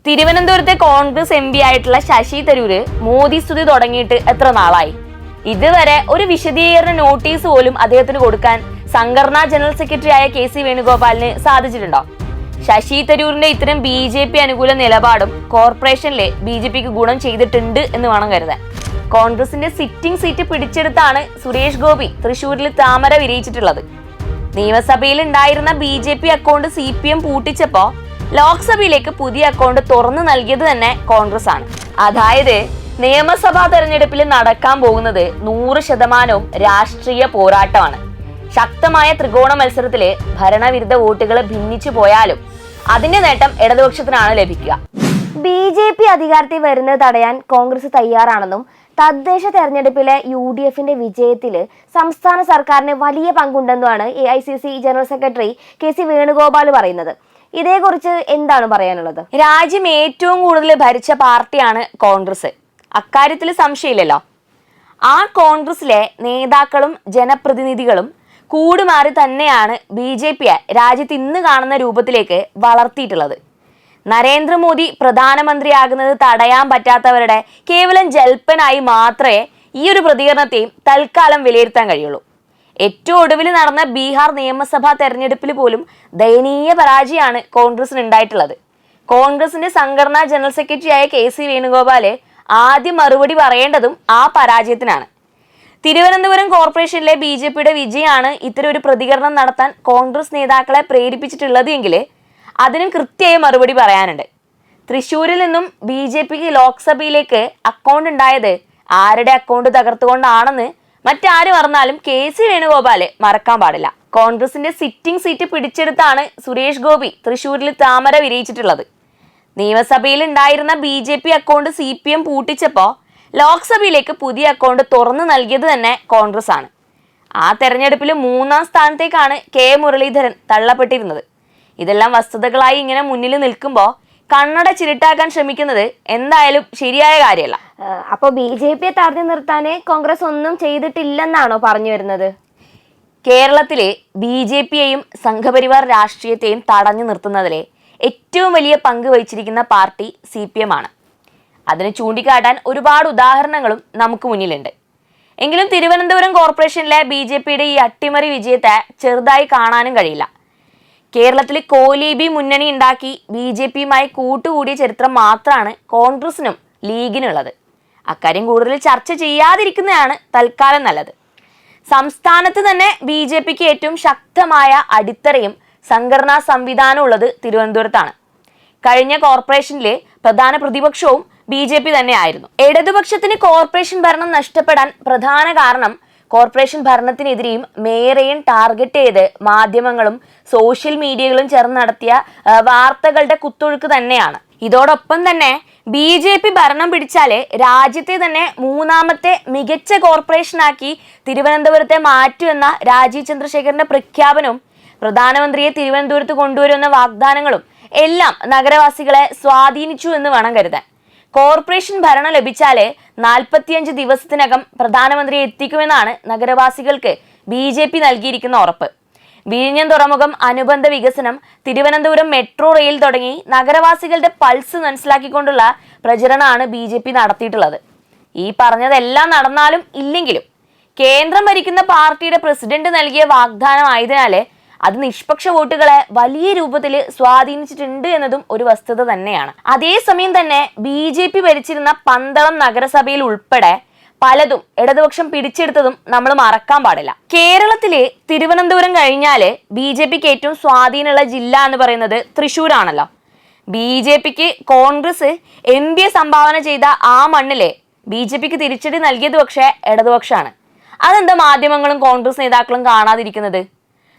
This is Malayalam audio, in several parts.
തിരുവനന്തപുരത്തെ കോൺഗ്രസ് എം പി ആയിട്ടുള്ള ശശി തരൂര് മോദി സ്തുതി തുടങ്ങിയിട്ട് എത്ര നാളായി? ഇതുവരെ ഒരു വിശദീകരണ നോട്ടീസ് പോലും അദ്ദേഹത്തിന് കൊടുക്കാൻ സംഘടനാ ജനറൽ സെക്രട്ടറി ആയ കെ.സി. വേണുഗോപാലിന് സാധിച്ചിട്ടുണ്ടോ? ശശി തരൂരിന്റെ ഇത്തരം ബി.ജെ.പി. അനുകൂല നിലപാടും കോർപ്പറേഷനിലെ ബി.ജെ.പിക്ക് ഗുണം ചെയ്തിട്ടുണ്ട് എന്ന് വേണം കരുതാൻ. കോൺഗ്രസിന്റെ സിറ്റിംഗ് സീറ്റ് പിടിച്ചെടുത്താണ് സുരേഷ് ഗോപി തൃശൂരിൽ താമര വിരിയിച്ചിട്ടുള്ളത്. നിയമസഭയിൽ ഉണ്ടായിരുന്ന ബി.ജെ.പി. അക്കൗണ്ട് CPM പൂട്ടിച്ചപ്പോ ലോക്സഭയിലേക്ക് പുതിയ അക്കൗണ്ട് തുറന്നു നൽകിയത് തന്നെ കോൺഗ്രസ് ആണ്. അതായത് നിയമസഭാ തെരഞ്ഞെടുപ്പിൽ നടക്കാൻ പോകുന്നത് 100% രാഷ്ട്രീയ പോരാട്ടമാണ്. ശക്തമായ ത്രികോണ മത്സരത്തില് ഭരണവിരുദ്ധ വോട്ടുകൾ ഭിന്നിച്ചു പോയാലും അതിന്റെ നേട്ടം ഇടതുപക്ഷത്തിനാണ് ലഭിക്കുക. ബി.ജെ.പി. അധികാരത്തിൽ വരുന്നത് തടയാൻ കോൺഗ്രസ് തയ്യാറാണെന്നും തദ്ദേശ തെരഞ്ഞെടുപ്പിലെ UDFന്റെ വിജയത്തിൽ സംസ്ഥാന സർക്കാരിന് വലിയ പങ്കുണ്ടെന്നുമാണ് AICC general secretary K C. Venugopal പറയുന്നത്. ഇതേക്കുറിച്ച് എന്താണ് പറയാനുള്ളത്? രാജ്യം ഏറ്റവും കൂടുതൽ ഭരിച്ച പാർട്ടിയാണ് കോൺഗ്രസ്, അക്കാര്യത്തിൽ സംശയമില്ലല്ലോ. ആ കോൺഗ്രസിലെ നേതാക്കളും ജനപ്രതിനിധികളും കൂടുമാറി തന്നെയാണ് ബി.ജെ.പിയെ രാജ്യത്ത് ഇന്ന് കാണുന്ന രൂപത്തിലേക്ക് വളർത്തിയിട്ടുള്ളത്. നരേന്ദ്രമോദി പ്രധാനമന്ത്രിയാകുന്നത് തടയാൻ പറ്റാത്തവരുടെ കേവലം ജൽപ്പനായി മാത്രമേ ഈ ഒരു പ്രതികരണത്തെയും തൽക്കാലം വിലയിരുത്താൻ കഴിയുള്ളൂ. ഏറ്റവും ഒടുവിൽ നടന്ന ബീഹാർ നിയമസഭാ തെരഞ്ഞെടുപ്പിൽ പോലും ദയനീയ പരാജയമാണ് കോൺഗ്രസിന് ഉണ്ടായിട്ടുള്ളത്. കോൺഗ്രസിന്റെ സംഘടനാ ജനറൽ സെക്രട്ടറി ആയ കെ.സി. വേണുഗോപാല് ആദ്യം മറുപടി പറയേണ്ടതും ആ പരാജയത്തിനാണ്. തിരുവനന്തപുരം കോർപ്പറേഷനിലെ ബി.ജെ.പിയുടെ വിജയമാണ് ഇത്തരം ഒരു പ്രതികരണം നടത്താൻ കോൺഗ്രസ് നേതാക്കളെ പ്രേരിപ്പിച്ചിട്ടുള്ളത് എങ്കിൽ അതിനും കൃത്യമായി മറുപടി പറയാനുണ്ട്. തൃശ്ശൂരിൽ നിന്നും ബി.ജെ.പിക്ക് ലോക്സഭയിലേക്ക് അക്കൗണ്ട് ഉണ്ടായത് ആരുടെ അക്കൗണ്ട് തകർത്തുകൊണ്ടാണെന്ന് മറ്റാര് പറഞ്ഞാലും കെ.സി. വേണുഗോപാല് മറക്കാൻ പാടില്ല. കോൺഗ്രസിന്റെ സിറ്റിംഗ് സീറ്റ് പിടിച്ചെടുത്താണ് സുരേഷ് ഗോപി തൃശ്ശൂരിൽ താമര വിരിയിച്ചിട്ടുള്ളത്. നിയമസഭയിൽ ഉണ്ടായിരുന്ന ബി.ജെ.പി. അക്കൗണ്ട് CPM പൂട്ടിച്ചപ്പോ ലോക്സഭയിലേക്ക് പുതിയ അക്കൗണ്ട് തുറന്നു നൽകിയത് തന്നെ കോൺഗ്രസ് ആണ്. ആ തെരഞ്ഞെടുപ്പിൽ 3ാം സ്ഥാനത്തേക്കാണ് കെ. മുരളീധരൻ തള്ളപ്പെട്ടിരുന്നത്. ഇതെല്ലാം വസ്തുതകളായി ഇങ്ങനെ മുന്നിൽ നിൽക്കുമ്പോൾ കണ്ണട ചിരിട്ടാക്കാൻ ശ്രമിക്കുന്നത് എന്തായാലും ശരിയായ കാര്യമല്ല. അപ്പോൾ ബി.ജെ.പിയെ തടഞ്ഞു നിർത്താനേ കോൺഗ്രസ് ഒന്നും ചെയ്തിട്ടില്ലെന്നാണോ പറഞ്ഞു വരുന്നത്? കേരളത്തിലെ ബി.ജെ.പിയെയും സംഘപരിവാർ രാഷ്ട്രീയത്തെയും തടഞ്ഞു നിർത്തുന്നതിലെ ഏറ്റവും വലിയ പങ്ക് വഹിച്ചിരിക്കുന്ന പാർട്ടി CPM ആണ്. അതിന് ചൂണ്ടിക്കാട്ടാൻ ഒരുപാട് ഉദാഹരണങ്ങളും നമുക്ക് മുന്നിലുണ്ട്. എങ്കിലും തിരുവനന്തപുരം കോർപ്പറേഷനിലെ ബി.ജെ.പിയുടെ ഈ അട്ടിമറി വിജയത്തെ ചെറുതായി കാണാനും കഴിയില്ല. കേരളത്തിൽ കോലീബി മുന്നണി ഉണ്ടാക്കി ബി.ജെ.പിയുമായി കൂട്ടുകൂടിയ ചരിത്രം മാത്രമാണ് കോൺഗ്രസിനും ലീഗിനുള്ളത്. അക്കാര്യം കൂടുതൽ ചർച്ച ചെയ്യാതിരിക്കുന്നതാണ് തൽക്കാലം നല്ലത്. സംസ്ഥാനത്ത് തന്നെ ബി.ജെ.പിക്ക് ഏറ്റവും ശക്തമായ അടിത്തറയും സംഘടനാ സംവിധാനവും ഉള്ളത് തിരുവനന്തപുരത്താണ്. കഴിഞ്ഞ കോർപ്പറേഷനിലെ പ്രധാന പ്രതിപക്ഷവും ബി.ജെ.പി. തന്നെയായിരുന്നു. ഇടതുപക്ഷത്തിന് കോർപ്പറേഷൻ ഭരണം നഷ്ടപ്പെടാൻ പ്രധാന കാരണം കോർപ്പറേഷൻ ഭരണത്തിനെതിരെയും മേയറെയും ടാർഗറ്റ് ചെയ്ത് മാധ്യമങ്ങളും സോഷ്യൽ മീഡിയകളും ചേർന്ന് നടത്തിയ വാർത്തകളുടെ കുത്തൊഴുക്ക് തന്നെയാണ്. ഇതോടൊപ്പം തന്നെ ബി.ജെ.പി. ഭരണം പിടിച്ചാല് രാജ്യത്തെ തന്നെ 3ാമത്തെ മികച്ച കോർപ്പറേഷനാക്കി തിരുവനന്തപുരത്തെ മാറ്റുമെന്ന രാജീവ് ചന്ദ്രശേഖരന്റെ പ്രഖ്യാപനവും പ്രധാനമന്ത്രിയെ തിരുവനന്തപുരത്ത് കൊണ്ടുവരുമെന്ന വാഗ്ദാനങ്ങളും എല്ലാം നഗരവാസികളെ സ്വാധീനിച്ചു എന്ന് വേണം കരുതാൻ. കോർപ്പറേഷൻ ഭരണം ലഭിച്ചാല് 45 ദിവസത്തിനകം പ്രധാനമന്ത്രിയെ എത്തിക്കുമെന്നാണ് നഗരവാസികൾക്ക് ബി.ജെ.പി. നൽകിയിരിക്കുന്ന ഉറപ്പ്. വിഴിഞ്ഞം തുറമുഖം, അനുബന്ധ വികസനം, തിരുവനന്തപുരം മെട്രോ റെയിൽ തുടങ്ങി നഗരവാസികളുടെ പൾസ് മനസ്സിലാക്കിക്കൊണ്ടുള്ള പ്രചരണമാണ് ബി.ജെ.പി. നടത്തിയിട്ടുള്ളത്. ഈ പറഞ്ഞതെല്ലാം നടന്നാലും ഇല്ലെങ്കിലും കേന്ദ്രം ഭരിക്കുന്ന പാർട്ടിയുടെ പ്രസിഡന്റ് നൽകിയ വാഗ്ദാനം ആയതിനാല് അത് നിഷ്പക്ഷ വോട്ടുകളെ വലിയ രൂപത്തിൽ സ്വാധീനിച്ചിട്ടുണ്ട് എന്നതും ഒരു വസ്തുത തന്നെയാണ്. അതേസമയം തന്നെ ബി.ജെ.പി. ഭരിച്ചിരുന്ന പന്തളം നഗരസഭയിൽ ഉൾപ്പെടെ പലതും ഇടതുപക്ഷം പിടിച്ചെടുത്തതും നമ്മൾ മറക്കാൻ പാടില്ല. കേരളത്തിലെ തിരുവനന്തപുരം കഴിഞ്ഞാല് ബി.ജെ.പിക്ക് ഏറ്റവും സ്വാധീനമുള്ള ജില്ല എന്ന് പറയുന്നത് തൃശ്ശൂരാണല്ലോ. ബി.ജെ.പിക്ക് കോൺഗ്രസ് MP സംഭാവന ചെയ്ത ആ മണ്ണിലെ ബി.ജെ.പിക്ക് തിരിച്ചടി നൽകിയത് പക്ഷേ ഇടതുപക്ഷമാണ്. അതെന്താ മാധ്യമങ്ങളും കോൺഗ്രസ് നേതാക്കളും കാണാതിരിക്കുന്നത്?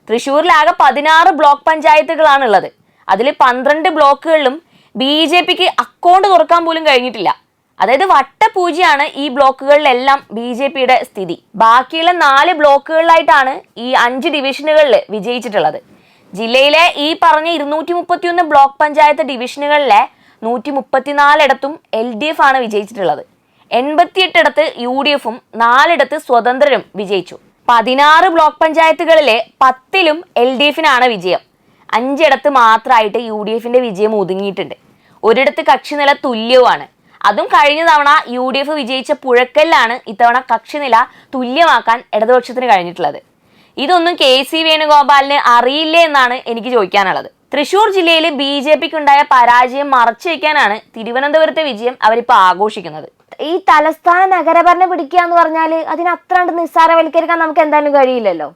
തൃശ്ശൂരിലാകെ 16 ബ്ലോക്ക് പഞ്ചായത്തുകളാണ് ഉള്ളത്. അതിൽ 12 ബ്ലോക്കുകളിലും ബി.ജെ.പിക്ക് അക്കൗണ്ട് തുറക്കാൻ പോലും കഴിഞ്ഞിട്ടില്ല. അതായത് വട്ടപൂജയാണ് ഈ ബ്ലോക്കുകളിലെല്ലാം ബി.ജെ.പിയുടെ സ്ഥിതി. ബാക്കിയുള്ള 4 ബ്ലോക്കുകളിലായിട്ടാണ് ഈ 5 ഡിവിഷനുകളിൽ വിജയിച്ചിട്ടുള്ളത്. ജില്ലയിലെ ഈ പറഞ്ഞ 231 ബ്ലോക്ക് പഞ്ചായത്ത് ഡിവിഷനുകളിലെ 134 ഇടത്തും LDF ആണ് വിജയിച്ചിട്ടുള്ളത്. 88 ഇടത്ത് UDFും 4 ഇടത്ത് സ്വതന്ത്രരും വിജയിച്ചു. 16 ബ്ലോക്ക് പഞ്ചായത്തുകളിലെ 10ലും LDFിനാണ് വിജയം. 5 ഇടത്ത് മാത്രമായിട്ട് UDFിന്റെ വിജയം ഒതുങ്ങിയിട്ടുണ്ട്. ഒരിടത്ത് കക്ഷിനില തുല്യവുമാണ്. അതും കഴിഞ്ഞ തവണ UDF വിജയിച്ച പുഴക്കലിലാണ് ഇത്തവണ കക്ഷിനില തുല്യമാക്കാൻ ഇടതുപക്ഷത്തിന് കഴിഞ്ഞിട്ടുള്ളത്. ഇതൊന്നും KC വേണുഗോപാലിന് അറിയില്ലേ എന്നാണ് എനിക്ക് ചോദിക്കാനുള്ളത്. തൃശൂർ ജില്ലയിൽ BJPക്കുണ്ടായ പരാജയം മറച്ചു വയ്ക്കാനാണ് തിരുവനന്തപുരത്തെ വിജയം അവരിപ്പോൾ ആഘോഷിക്കുന്നത്. ഈ തലസ്ഥാന നഗരഭരണം പിടിക്കുക എന്ന് പറഞ്ഞാൽ അതിനത്ര നിസ്സാരവൽക്കരിക്കാൻ നമുക്ക് എന്തായാലും കഴിയില്ലല്ലോ.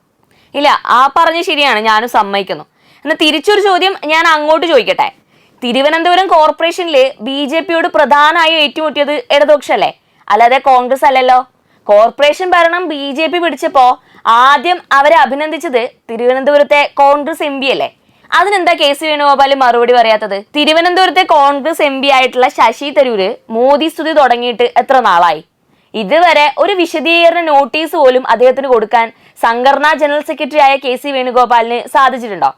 ഇല്ല, ആ പറഞ്ഞ ശരിയാണ്, ഞാനും സമ്മതിക്കുന്നു. എന്നാൽ തിരിച്ചൊരു ചോദ്യം ഞാൻ അങ്ങോട്ട് ചോദിക്കട്ടെ. തിരുവനന്തപുരം കോർപ്പറേഷനിൽ BJPയോട് പ്രധാനമായും ഏറ്റുമുട്ടിയത് ഇടതുപക്ഷല്ലേ, അല്ലാതെ കോൺഗ്രസ് അല്ലല്ലോ. കോർപ്പറേഷൻ ഭരണം BJP പിടിച്ചപ്പോ ആദ്യം അവരെ അഭിനന്ദിച്ചത് തിരുവനന്തപുരത്തെ കോൺഗ്രസ് MP അല്ലേ. അതിനെന്താ KC വേണുഗോപാൽ മറുപടി പറയാത്തത്? തിരുവനന്തപുരത്തെ കോൺഗ്രസ് MP ആയിട്ടുള്ള ശശി തരൂര് മോദി സ്തുതി തുടങ്ങിയിട്ട് എത്ര നാളായി? ഇതുവരെ ഒരു വിശദീകരണ നോട്ടീസ് പോലും അദ്ദേഹത്തിന് കൊടുക്കാൻ സംഘടനാ ജനറൽ സെക്രട്ടറി ആയ KC വേണുഗോപാലിന് സാധിച്ചിട്ടുണ്ടോ?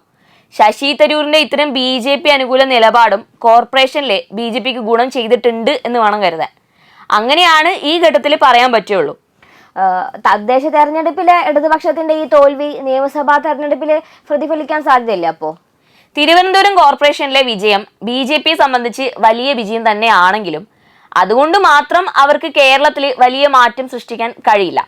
ശശി തരൂരിന്റെ ഇത്തരം BJP അനുകൂല നിലപാടും കോർപ്പറേഷനിലെ BJPക്ക് ഗുണം ചെയ്തിട്ടുണ്ട് എന്ന് വേണം കരുതാൻ. അങ്ങനെയാണ് ഈ ഘട്ടത്തിൽ പറയാൻ പറ്റുള്ളൂ. തദ്ദേശ തെരഞ്ഞെടുപ്പിലെ ഇടതുപക്ഷത്തിന്റെ ഈ തോൽവി നിയമസഭാ തെരഞ്ഞെടുപ്പിൽ പ്രതിഫലിക്കാൻ സാധ്യതയില്ല. അപ്പോ തിരുവനന്തപുരം കോർപ്പറേഷനിലെ വിജയം BJPയെ സംബന്ധിച്ച് വലിയ വിജയം തന്നെയാണെങ്കിലും അതുകൊണ്ട് മാത്രം അവർക്ക് കേരളത്തിൽ വലിയ മാറ്റം സൃഷ്ടിക്കാൻ കഴിയില്ല.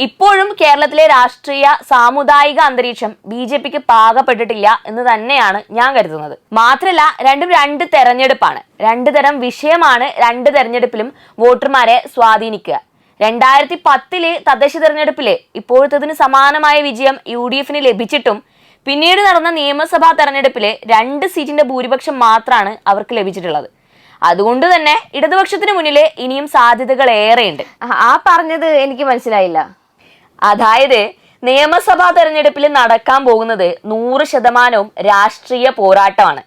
ഇപ്പോഴും കേരളത്തിലെ രാഷ്ട്രീയ സാമുദായിക അന്തരീക്ഷം BJPക്ക് പാകപ്പെട്ടിട്ടില്ല എന്ന് തന്നെയാണ് ഞാൻ കരുതുന്നത്. മാത്രമല്ല, രണ്ടും രണ്ട് തെരഞ്ഞെടുപ്പാണ്, രണ്ടു തരം വിഷയമാണ് രണ്ട് തെരഞ്ഞെടുപ്പിലും വോട്ടർമാരെ സ്വാധീനിക്കുക. 2010 തദ്ദേശ തെരഞ്ഞെടുപ്പില് ഇപ്പോഴത്തതിന് സമാനമായ വിജയം UDFന് ലഭിച്ചിട്ടും പിന്നീട് നടന്ന നിയമസഭാ തെരഞ്ഞെടുപ്പില് 2 സീറ്റിന്റെ ഭൂരിപക്ഷം മാത്രമാണ് അവർക്ക് ലഭിച്ചിട്ടുള്ളത്. അതുകൊണ്ട് തന്നെ ഇടതുപക്ഷത്തിന് മുന്നിൽ ഇനിയും സാധ്യതകൾ ഏറെയുണ്ട്. ആ പറഞ്ഞത് എനിക്ക് മനസ്സിലായില്ല. അതായത് നിയമസഭാ തെരഞ്ഞെടുപ്പിൽ നടക്കാൻ പോകുന്നത് 100% രാഷ്ട്രീയ പോരാട്ടമാണ്.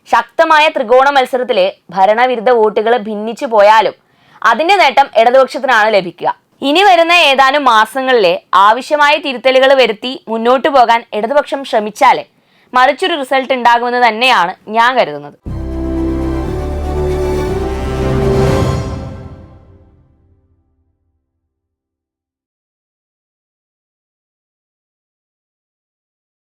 ശക്തമായ ത്രികോണ മത്സരത്തിലെ ഭരണവിരുദ്ധ വോട്ടുകൾ ഭിന്നിച്ചു പോയാലും അതിന്റെ നേട്ടം ഇടതുപക്ഷത്തിനാണ് ലഭിക്കുക. ഇനി വരുന്ന ഏതാനും മാസങ്ങളിലെ ആവശ്യമായ തിരുത്തലുകൾ വരുത്തി മുന്നോട്ടു പോകാൻ ഇടതുപക്ഷം ശ്രമിച്ചാൽ മറിച്ചൊരു റിസൾട്ട് ഉണ്ടാകുമെന്ന് തന്നെയാണ് ഞാൻ കരുതുന്നത്.